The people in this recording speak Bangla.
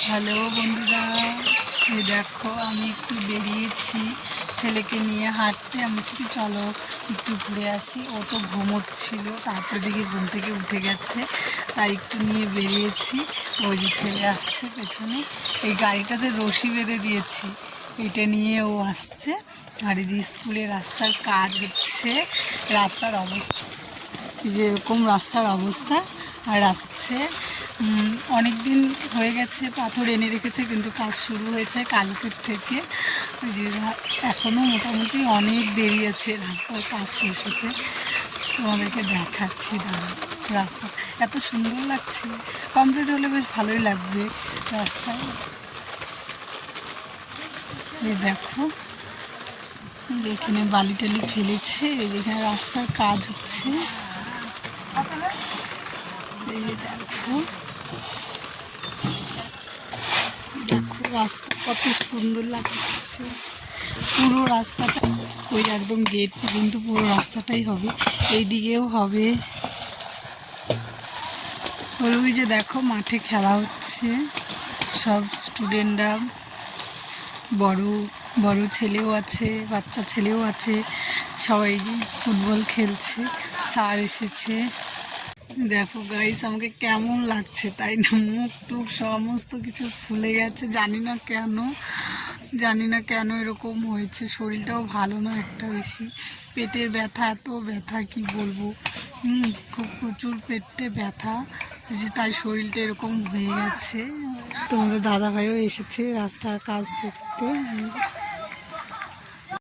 হ্যালো বন্ধুরা, এই দেখো আমি একটু বেরিয়েছি ছেলেকে নিয়ে হাঁটতে। আমি বলছি কি চলো একটু ঘুরে আসি। ও তো ঘুমোচ্ছিল, তারপর দিকে ঘুম থেকে উঠে গেছে, তাই একটু নিয়ে বেরিয়েছি। ওই যে ছেলে আসছে পেছনে, এই গাড়িটাতে রশি বেঁধে দিয়েছি, এটা নিয়ে ও আসছে। আর এই যে স্কুলের রাস্তার কাজ হচ্ছে, রাস্তার অবস্থা যে এরকম রাস্তার অবস্থা। আর আসছে অনেক দিন হয়ে গেছে, পাথর এনে রেখেছে, কিন্তু কাজ শুরু হয়েছে কালকের থেকে। যে এখনও মোটামুটি অনেক দেরি আছে রাস্তার কাজ শেষ হতে। তোমাদেরকে দেখাচ্ছি, দাঁড়া। রাস্তা এত সুন্দর লাগছে, কমপ্লিট হলে বেশ ভালোই লাগবে রাস্তায়। এই দেখো, এখানে বালি টালি ফেলেছে, এই যেখানে রাস্তার কাজ হচ্ছে। এই যে দেখো, দেখো রাস্তা কত সুন্দর লাগছে। পুরো রাস্তাটা, ওই একদম গেট পর্যন্ত পুরো রাস্তাটাই হবে, এই দিকেও হবে। ওই যে দেখো মাঠে খেলা হচ্ছে, সব স্টুডেন্টরা, বড় বড় ছেলেও আছে, বাচ্চা ছেলেও আছে, সবাই ফুটবল খেলছে। স্যার এসেছে। দেখো গাইস, আমাকে কেমন লাগছে তাই না, মুখ টুক সমস্ত কিছু ফুলে গেছে, জানি না কেন এরকম হয়েছে। শরীরটাও ভালো না একটা বেশি, পেটের ব্যথা, এত ব্যথা কি বলবো। খুব প্রচুর পেটে ব্যথা, তাই শরীরটা এরকম হয়ে গেছে। তোমাদের দাদাভাইও এসেছে রাস্তার কাজ দেখতে।